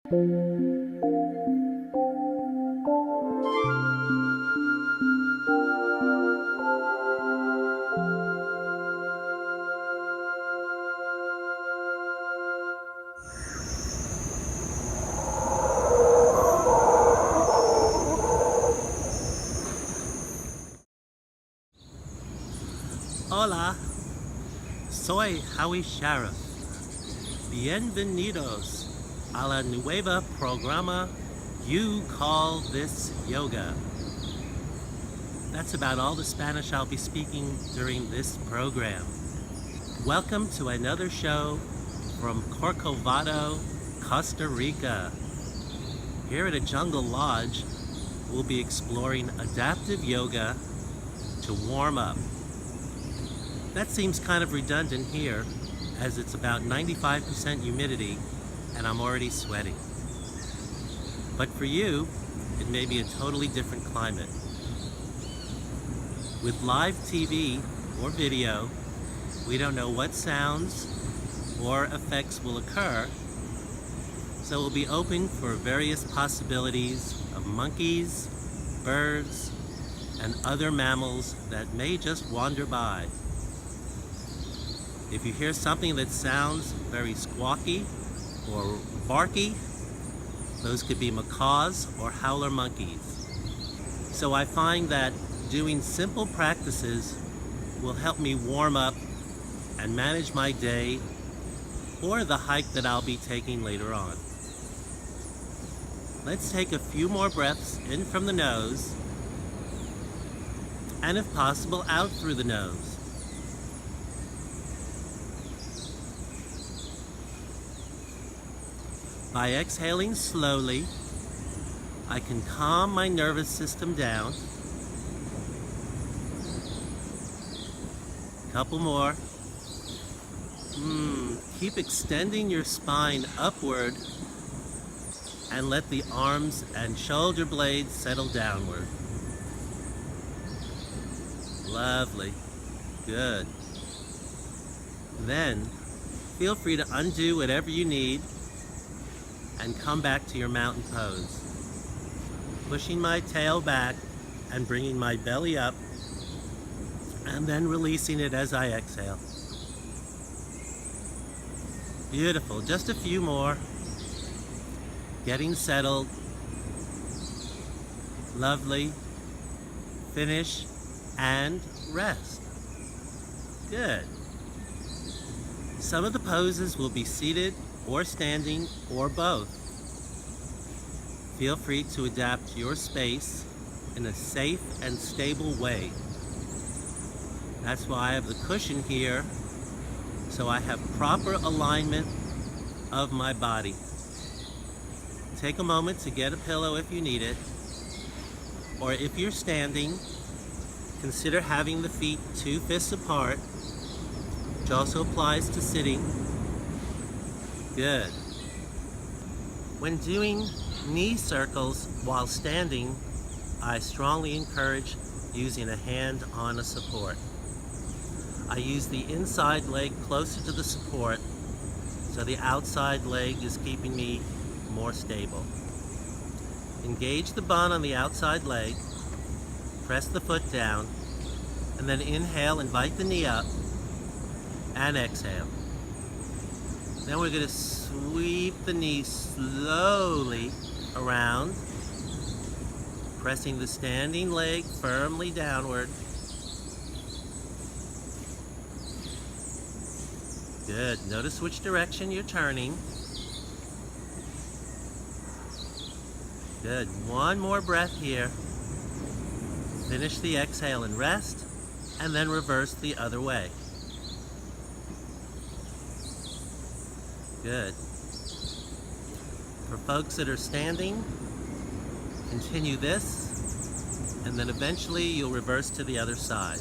Hola, soy Howie Shareff. Bienvenidos a la nueva programa you call this yoga. That's about all the Spanish I'll be speaking during this program. Welcome to another show from Corcovado, Costa Rica. Here at a jungle lodge, we'll be exploring adaptive yoga to warm up. That seems kind of redundant here, as it's about 95% humidity and I'm already sweating. But for you, it may be a totally different climate. With live TV or video, we don't know what sounds or effects will occur, so we'll be open for various possibilities of monkeys, birds, and other mammals that may just wander by. If you hear something that sounds very squawky or barky, those could be macaws or howler monkeys. So I find that doing simple practices will help me warm up and manage my day or the hike that I'll be taking later on. Let's take a few more breaths in from the nose, and if possible, out through the nose. By exhaling slowly, I can calm my nervous system down. Couple more. Keep extending your spine upward and let the arms and shoulder blades settle downward. Lovely. Good. Then, feel free to undo whatever you need and come back to your mountain pose. Pushing my tail back and bringing my belly up, and then releasing it as I exhale. Beautiful, just a few more. Getting settled. Lovely. Finish and rest. Good. Some of the poses will be seated or standing, or both. Feel free to adapt your space in a safe and stable way. That's why I have the cushion here, so I have proper alignment of my body. Take a moment to get a pillow if you need it, or if you're standing, consider having the feet 2 fists apart, which also applies to sitting. Good. When doing knee circles while standing, I strongly encourage using a hand on a support. I use the inside leg closer to the support, so the outside leg is keeping me more stable. Engage the bun on the outside leg, press the foot down, and then inhale, invite the knee up, and exhale. Then we're going to sweep the knee slowly around, pressing the standing leg firmly downward. Good. Notice which direction you're turning. Good. One more breath here. Finish the exhale and rest, and then reverse the other way. Good. For folks that are standing, continue this, and then eventually you'll reverse to the other side.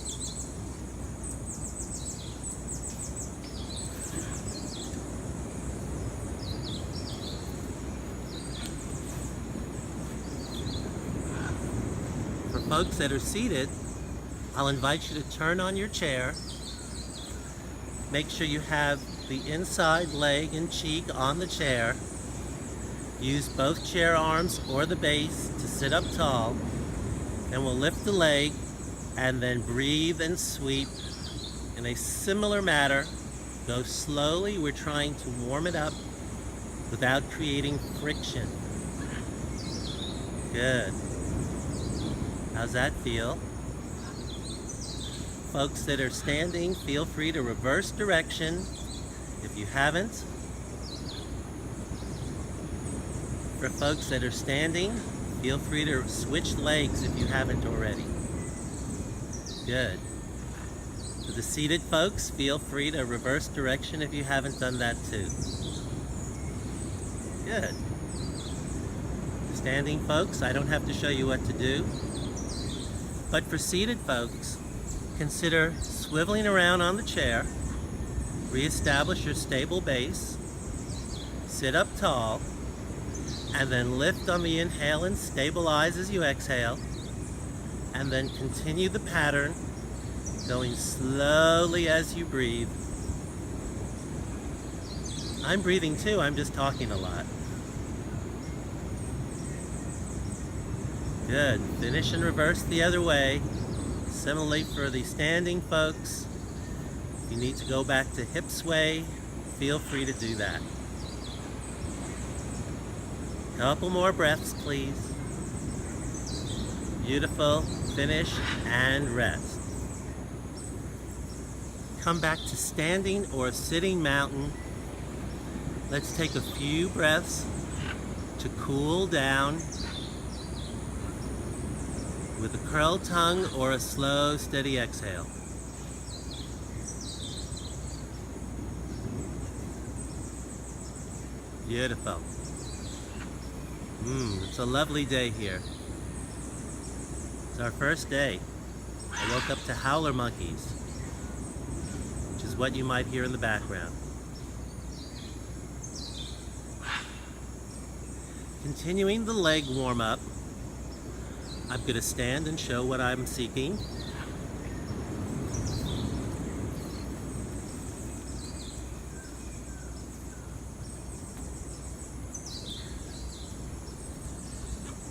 For folks that are seated, I'll invite you to turn on your chair. Make sure you have the inside leg and cheek on the chair, Use both chair arms or the base to sit up tall. Then we'll lift the leg and then breathe and sweep in a similar manner. Go slowly. We're trying to warm it up without creating friction. Good. How's that feel? Folks that are standing, feel free to reverse direction if you haven't. For folks that are standing, feel free to switch legs if you haven't already. Good. For the seated folks, feel free to reverse direction if you haven't done that too. Good. Standing folks, I don't have to show you what to do. But for seated folks, consider swiveling around on the chair, reestablish your stable base, sit up tall, and then lift on the inhale and stabilize as you exhale, and then continue the pattern, going slowly as you breathe. I'm breathing too, I'm just talking a lot. Good. Finish and reverse the other way. Similarly for the standing folks, if you need to go back to hip sway, feel free to do that. Couple more breaths, please. Beautiful. Finish and rest. Come back to standing or sitting mountain. Let's take a few breaths to cool down with a curled tongue or a slow, steady exhale. Beautiful. It's a lovely day here. It's our first day. I woke up to howler monkeys, which is what you might hear in the background. Continuing the leg warm-up, I'm going to stand and show what I'm seeking.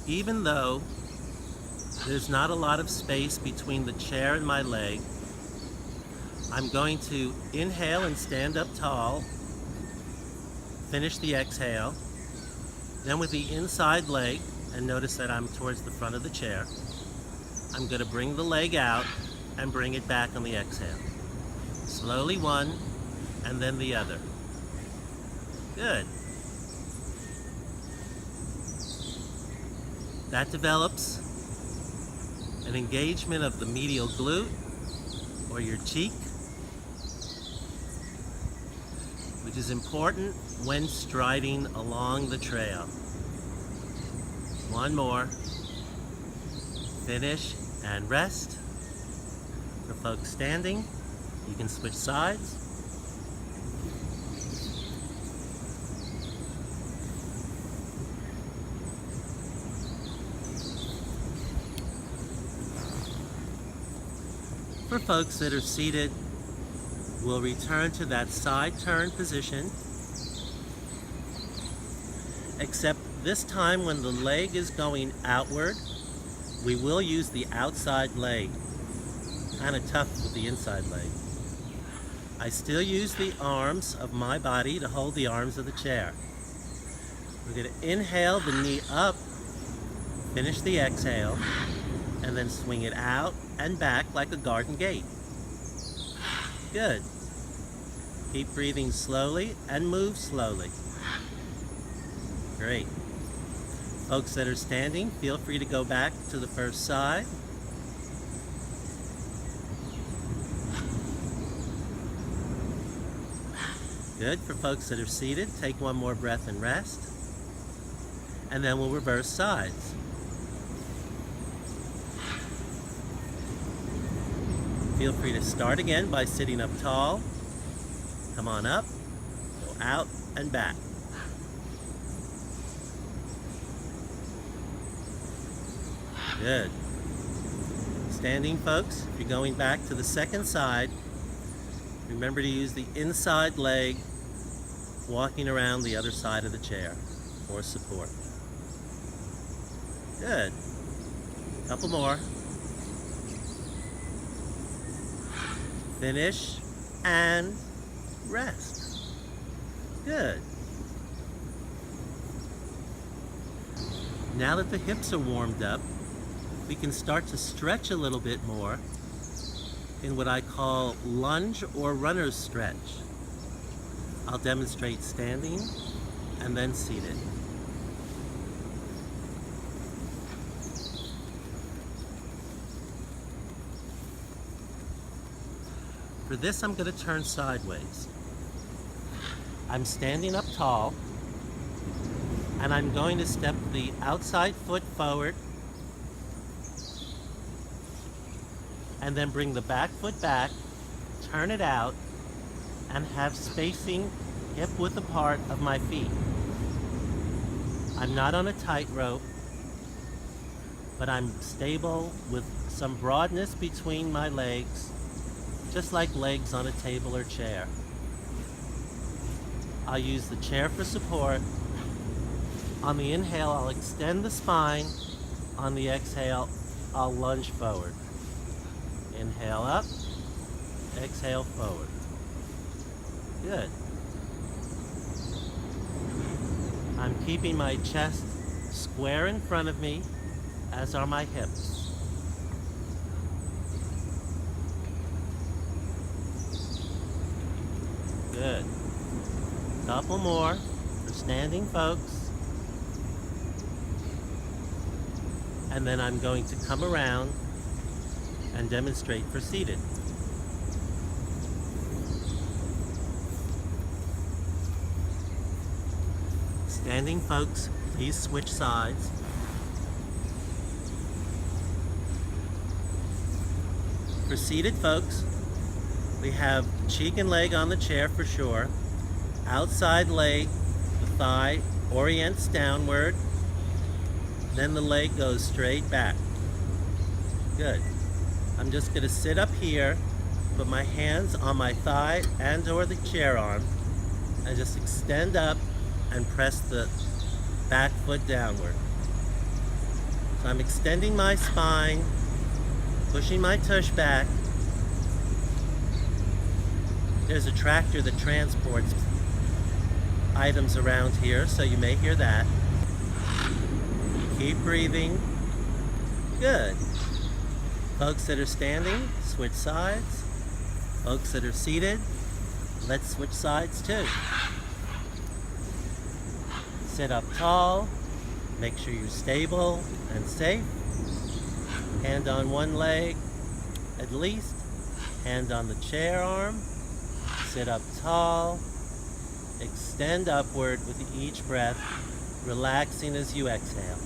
Even though there's not a lot of space between the chair and my leg, I'm going to inhale and stand up tall, finish the exhale, then with the inside leg, and notice that I'm towards the front of the chair, I'm going to bring the leg out and bring it back on the exhale. Slowly one, and then the other. Good. That develops an engagement of the medial glute or your cheek, which is important when striding along the trail. One more. Finish and rest. For folks standing, you can switch sides. For folks that are seated, we'll return to that side turn position, except this time when the leg is going outward, we will use the outside leg. Kind of tough with the inside leg. I still use the arms of my body to hold the arms of the chair. We're going to inhale the knee up, finish the exhale, and then swing it out and back like a garden gate. Good. Keep breathing slowly and move slowly. Great. Folks that are standing, feel free to go back to the first side. Good. For folks that are seated, take one more breath and rest. And then we'll reverse sides. Feel free to start again by sitting up tall. Come on up, go out and back. Good. Standing folks, if you're going back to the second side, remember to use the inside leg, walking around the other side of the chair. or support. Good. Couple more. Finish and rest. Good. Now that the hips are warmed up, we can start to stretch a little bit more in what I call lunge or runner's stretch. I'll demonstrate standing and then seated. For this, I'm going to turn sideways. I'm standing up tall, and I'm going to step the outside foot forward, and then bring the back foot back, turn it out, and have spacing hip width apart of my feet. I'm not on a tightrope, but I'm stable with some broadness between my legs, just like legs on a table or chair. I'll use the chair for support. On the inhale, I'll extend the spine. On the exhale, I'll lunge forward. Inhale up, exhale forward. Good. I'm keeping my chest square in front of me, as are my hips. Good. Couple more for standing folks. And then I'm going to come around and demonstrate for seated. Standing folks, please switch sides. For seated folks, we have cheek and leg on the chair for sure. Outside leg, the thigh orients downward. Then the leg goes straight back. Good. I'm just going to sit up here, put my hands on my thigh and or the chair arm, and just extend up and press the back foot downward. So I'm extending my spine, pushing my tush back. There's a tractor that transports items around here, so you may hear that. Keep breathing. Good. Folks that are standing, switch sides. Folks that are seated, let's switch sides too. Sit up tall. Make sure you're stable and safe. Hand on one leg, at least. Hand on the chair arm. Sit up tall. Extend upward with each breath, relaxing as you exhale.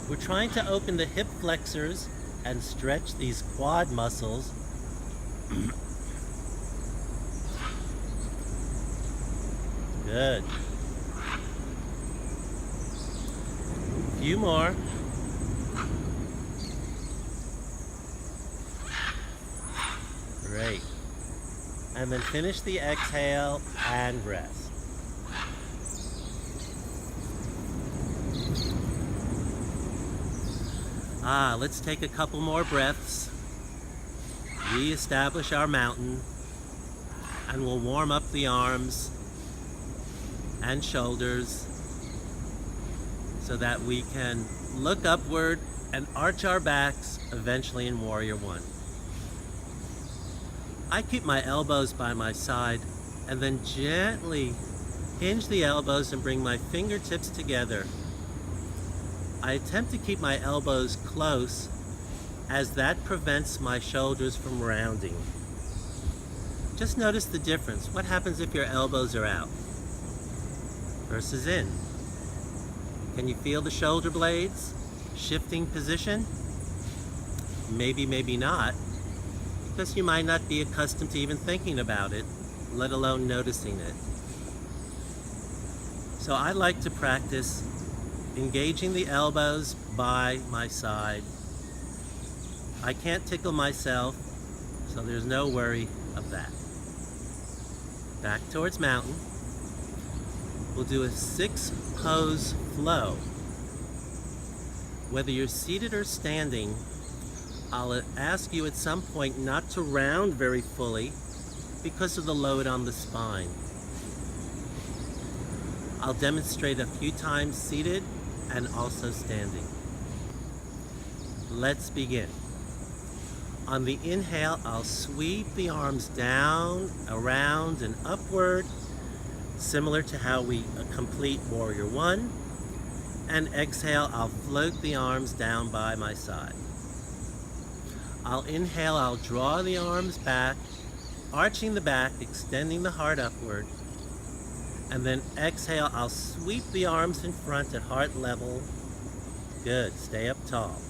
We're trying to open the hip flexors and stretch these quad muscles. Good. A few more. Great. And then finish the exhale and rest. Let's take a couple more breaths. Reestablish our mountain. And we'll warm up the arms and shoulders so that we can look upward and arch our backs eventually in Warrior One. I keep my elbows by my side and then gently hinge the elbows and bring my fingertips together. I attempt to keep my elbows close as that prevents my shoulders from rounding. Just notice the difference. What happens if your elbows are out versus in? Can you feel the shoulder blades shifting position? Maybe, maybe not, because you might not be accustomed to even thinking about it, let alone noticing it. So I like to practice engaging the elbows by my side. I can't tickle myself, so there's no worry of that. Back towards mountain. We'll do a 6 pose flow. Whether you're seated or standing, I'll ask you at some point not to round very fully because of the load on the spine. I'll demonstrate a few times seated and also standing. Let's begin. On the inhale, I'll sweep the arms down, around, and upward, similar to how we complete Warrior One. And exhale, I'll float the arms down by my side. I'll inhale, I'll draw the arms back, arching the back, extending the heart upward. And then exhale, I'll sweep the arms in front at heart level. Good, stay up tall.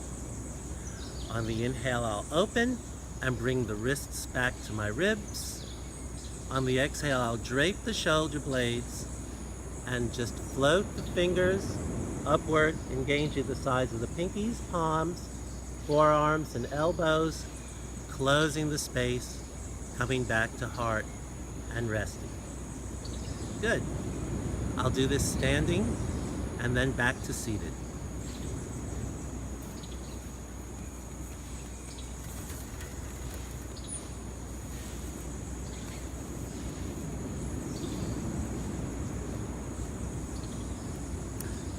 On the inhale, I'll open and bring the wrists back to my ribs. On the exhale, I'll drape the shoulder blades and just float the fingers upward, engaging the sides of the pinkies, palms, forearms, and elbows, closing the space, coming back to heart and resting. Good. I'll do this standing and then back to seated.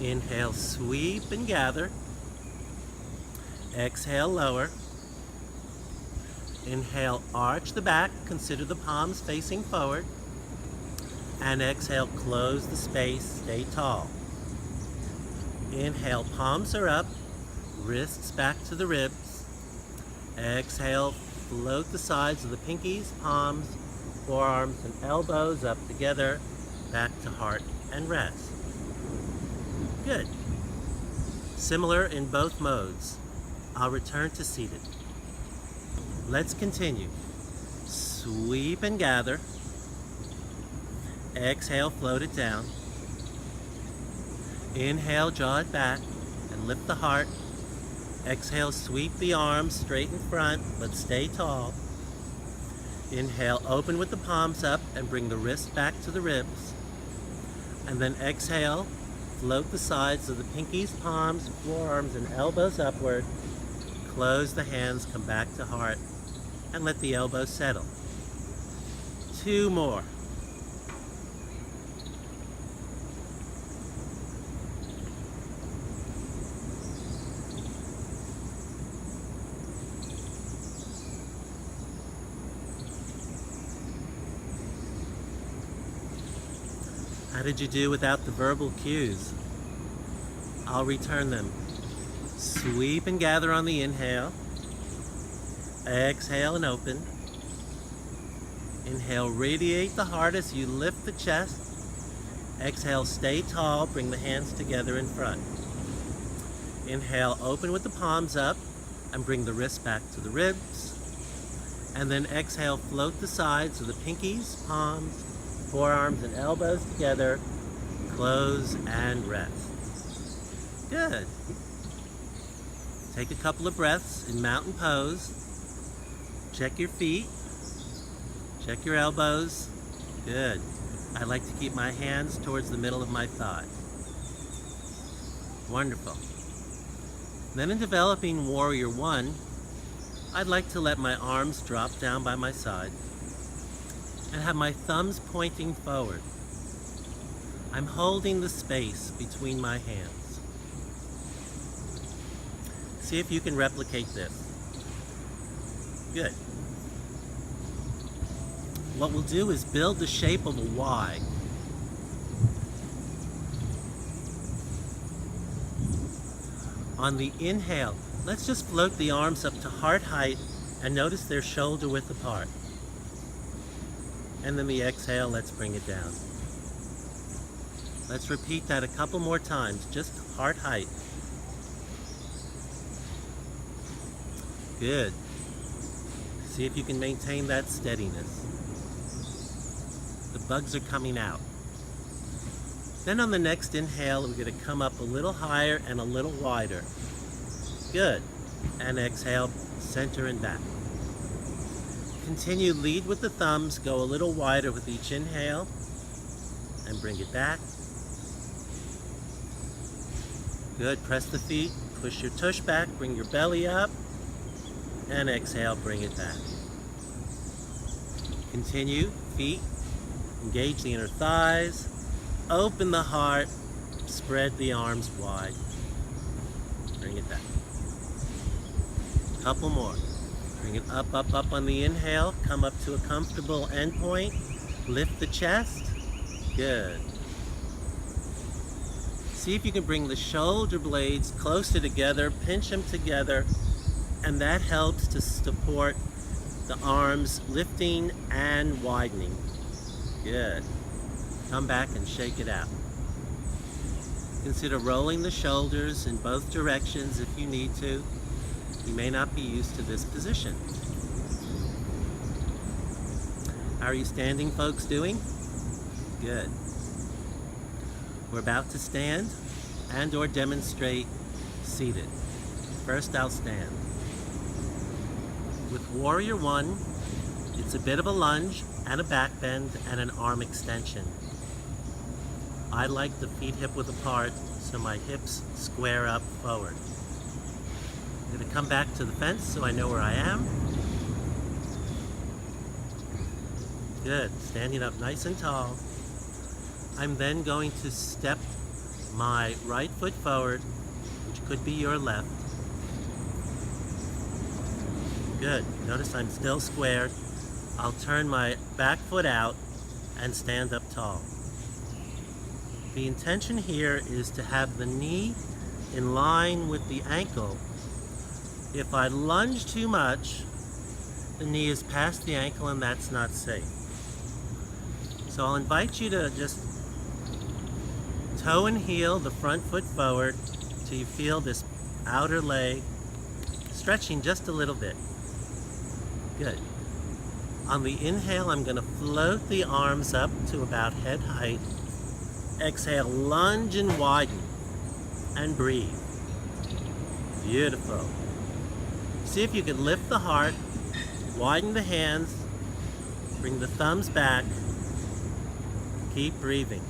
Inhale, sweep and gather. Exhale, lower. Inhale, arch the back, consider the palms facing forward. And exhale, close the space, stay tall. Inhale, palms are up, wrists back to the ribs. Exhale, float the sides of the pinkies, palms, forearms, and elbows up together, back to heart and rest. Good. Similar in both modes. I'll return to seated. Let's continue. Sweep and gather. Exhale, float it down. Inhale, draw it back and lift the heart. Exhale, sweep the arms straight in front, but stay tall. Inhale, open with the palms up and bring the wrists back to the ribs. And then exhale, float the sides of the pinkies, palms, forearms, and elbows upward. Close the hands, come back to heart, and let the elbows settle. 2 more. How did you do without the verbal cues? I'll return them. Sweep and gather on the inhale. Exhale and open. Inhale, radiate the heart as you lift the chest. Exhale, stay tall, bring the hands together in front. Inhale, open with the palms up and bring the wrists back to the ribs. And then exhale, float the sides of the pinkies, palms, forearms, and elbows together. Close and rest. Good. Take a couple of breaths in mountain pose. Check your feet. Check your elbows. Good. I like to keep my hands towards the middle of my thigh. Wonderful. Then in developing Warrior One, I'd like to let my arms drop down by my side and have my thumbs pointing forward. I'm holding the space between my hands. See if you can replicate this. Good. What we'll do is build the shape of a Y. On the inhale, let's just float the arms up to heart height and notice they're shoulder width apart. And then the exhale, let's bring it down. Let's repeat that a couple more times, just heart height. Good. See if you can maintain that steadiness. The bugs are coming out. Then on the next inhale, we're going to come up a little higher and a little wider. Good. And exhale, center and back. Continue, lead with the thumbs, go a little wider with each inhale, and bring it back. Good. Press the feet, push your tush back, bring your belly up, and exhale, bring it back. Continue, feet, engage the inner thighs, open the heart, spread the arms wide. Bring it back. Couple more. Bring it up, up, up on the inhale, come up to a comfortable end point, lift the chest. Good. See if you can bring the shoulder blades closer together, pinch them together, and that helps to support the arms lifting and widening. Good. Come back and shake it out. Consider rolling the shoulders in both directions if you need to. You may not be used to this position. How are you standing folks doing? Good. We're about to stand and or demonstrate seated. First I'll stand. With Warrior One, it's a bit of a lunge and a back bend and an arm extension. I like the feet hip width apart so my hips square up forward. I'm going to come back to the fence so I know where I am. Good, standing up nice and tall. I'm then going to step my right foot forward, which could be your left. Good. Notice I'm still squared. I'll turn my back foot out and stand up tall. The intention here is to have the knee in line with the ankle. If I lunge too much, the knee is past the ankle and that's not safe. So I'll invite you to just toe and heel the front foot forward till you feel this outer leg stretching just a little bit. Good. On the inhale, I'm going to float the arms up to about head height. Exhale, lunge and widen, and breathe. Beautiful. See if you can lift the heart, widen the hands, bring the thumbs back. Keep breathing.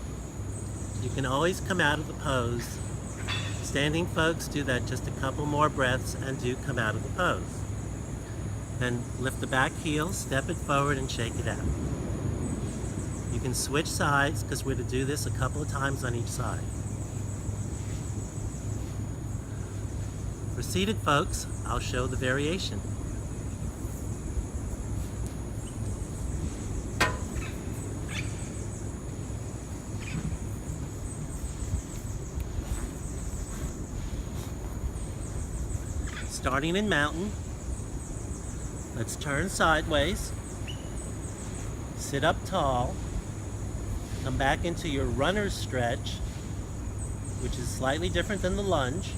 You can always come out of the pose. Standing folks do that just a couple more breaths and do come out of the pose. Then lift the back heel, step it forward and shake it out. You can switch sides because we're to do this a couple of times on each side. For seated folks, I'll show the variation. Starting in mountain, let's turn sideways, sit up tall, come back into your runner's stretch, which is slightly different than the lunge.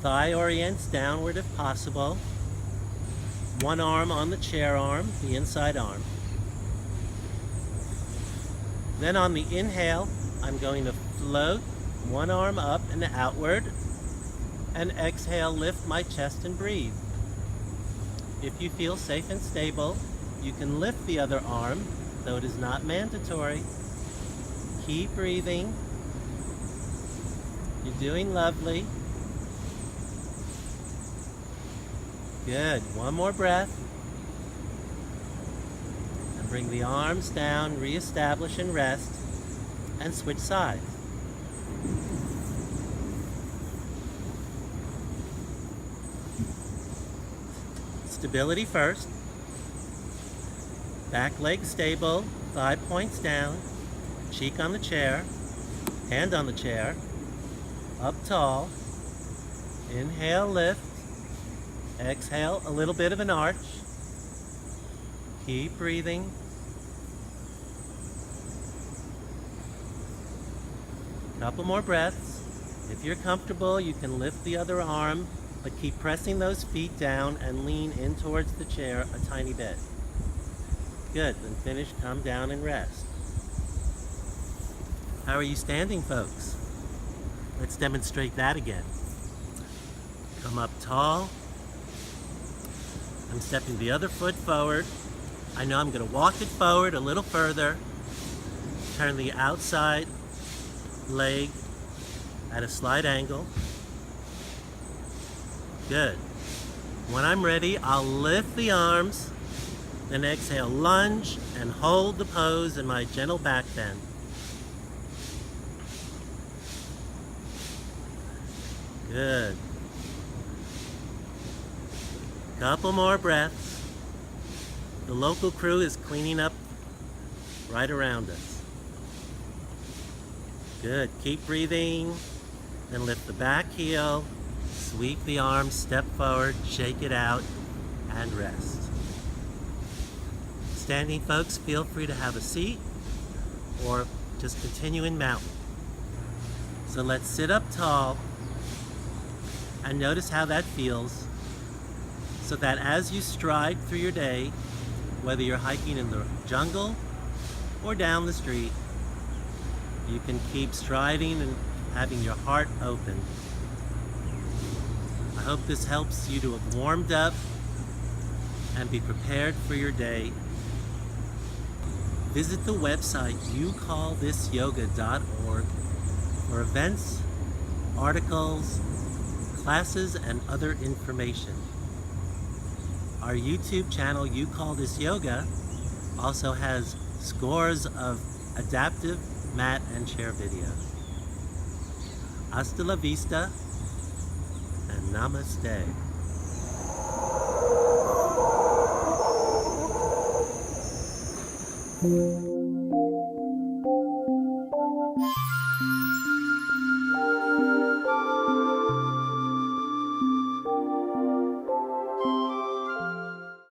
Thigh orients downward if possible. One arm on the chair arm, the inside arm. Then on the inhale, I'm going to float one arm up and outward, and exhale, lift my chest and breathe. If you feel safe and stable, you can lift the other arm, though it is not mandatory. Keep breathing. You're doing lovely. Good. One more breath. And bring the arms down, reestablish and rest, and switch sides. Stability first. Back leg stable, thigh points down, cheek on the chair, hand on the chair, up tall. Inhale, lift. Exhale, a little bit of an arch. Keep breathing. Couple more breaths. If you're comfortable, you can lift the other arm, but keep pressing those feet down and lean in towards the chair a tiny bit. Good, then finish, come down and rest. How are you standing, folks? Let's demonstrate that again. Come up tall. I'm stepping the other foot forward. I know I'm going to walk it forward a little further. Turn the outside leg at a slight angle. Good. When I'm ready, I'll lift the arms, then exhale, lunge, and hold the pose in my gentle back bend. Good. Couple more breaths. The local crew is cleaning up right around us. Good. Keep breathing. Then lift the back heel, sweep the arms, step forward, shake it out, and rest. Standing folks, feel free to have a seat or just continue in mountain. So let's sit up tall and notice how that feels, so that as you stride through your day, whether you're hiking in the jungle or down the street, you can keep striding and having your heart open. I hope this helps you to have warmed up and be prepared for your day. Visit the website youcallthisyoga.org for events, articles, classes, and other information. Our YouTube channel, You Call This Yoga, also has scores of adaptive mat and chair videos. Hasta la vista and namaste.